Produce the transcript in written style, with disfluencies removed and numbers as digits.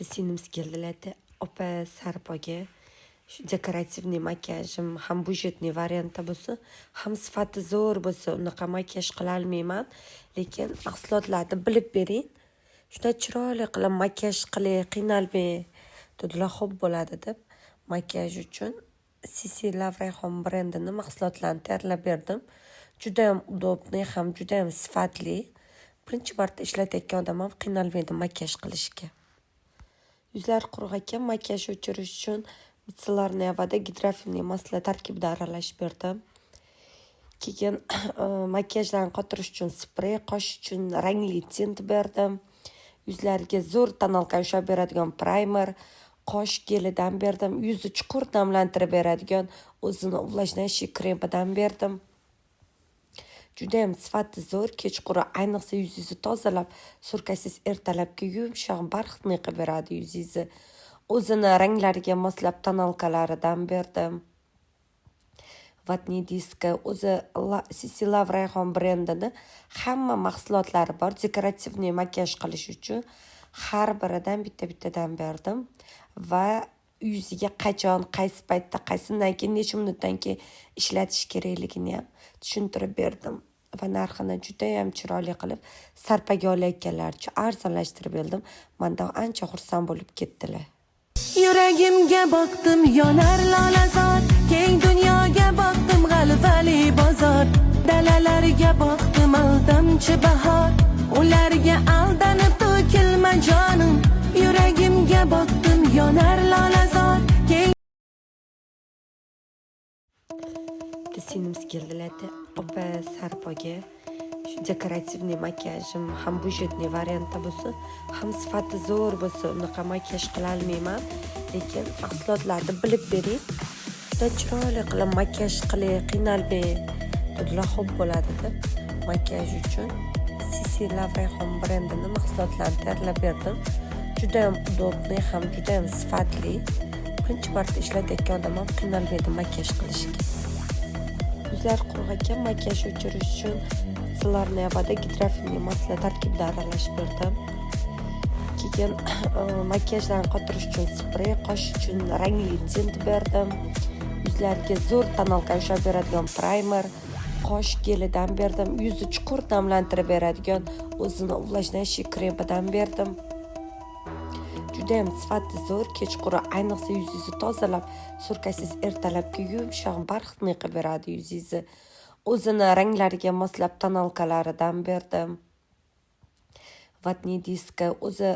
Sinimiz keldilarda opa sarpoga shu dekorativniy makiyajim ham budjetniy variantda bo'lsa, ham sifati zo'r bo'lsa, unaqa makiyaj qila olmayman, lekin mahsulotlarni bilib bering. Juda chiroyli qilib makiyaj qiling, qiynalmay, dedilar xo'p bo'ladi deb makiyaj uchun Sisi Lavrayxon brendini mahsulotlarini tayyorlab berdim. Juda ham udobniy, ham juda ham sifatli. Birinchi marta ishlatayotgan odam ham qiynalmaydi makiyaj qilishga. Yuzlar quruq ekan, makiyaj o'chirish uchun mitsillarni avada gidrofinli masla tarkibida aralashib berdim. Keyin makiyajlarni qotirish uchun sprey, qosh uchun rangli tint berdim. Yuzlarga zo'r tonalka ushlab beradigan primer, qosh gelidan berdim. Yuzni chuqur namlantirib beradigan o'zini увлажняющий kremidan berdim. Juda ham sifati zo'r, kechqurun ayniqsa yuzingizni tozalab, surkasiz ertalabki yumshoq barxitni qilib beradi yuzingizni. O'zini ranglariga moslab tonalkalaridan berdim. Vatni diska o'zi Sisi Lavrayxon brendini hamma mahsulotlari bor. Dekorativniy makiyaj qilish uchun har biridan bitta-bittadan berdim va yuziga qachon, qaysi paytda, qaysidan keyin, necha minutdan keyin ishlatish kerakligini ham tushuntirib berdim. Va narxini juda ham chiroyli qilib sarpaga olayotganlar uchun arzonlashtirib berdim. Mendan ancha xursand bo'lib ketdilar. Yuragimga boqdim, yonar lolazor, keng dunyoga boqdim, g'alvali bozor, dalalarga boqdim, aldamchi bahor, ularga aldanib to'kilma jonim. Yuragimga boqdim, yonar lolazor, keng Sinimiz keldilarda opa sarpoga shu dekorativniy makiyajim ham budjetniy variantda bo'lsa, ham sifati zo'r bo'lsa, unaqa makiyaj qila olmayman, lekin mahsulotlarni bilib bering. Juda chiroyli qilib makiyaj qiling, qiynalmay, dedilar xo'p bo'ladi deb makiyaj uchun Sisi Lavrayxon brendini mahsulotlarini tayyorlab berdim. Juda ham udobniy, ham juda ham sifatli. Birinchi marta ishlatayotgan odam ham qiynalmaydi makiyaj qilishga. Yuzlar quruq ekan, makiyaj o'chirish uchun mitsillarni avada gidrofinli masla tarkibida aralashib berdim. Keyin makiyajlarni qotirish uchun sprey, qosh uchun rangli tint berdim. Yuzlarga zo'r tonalka ushlab beradigan primer, qosh gelidan berdim. Yuzni chuqur namlantirib beradigan o'zini увлажняющий kremidan berdim. Juda ham sifati zo'r, kechqurun ayniqsa yuzingizni tozalab, surkasiz ertalabki yumshoq barxitni qilib beradi yuzingizni. O'zini ranglariga moslab tonalkalaridan berdim. Vatni diska o'zi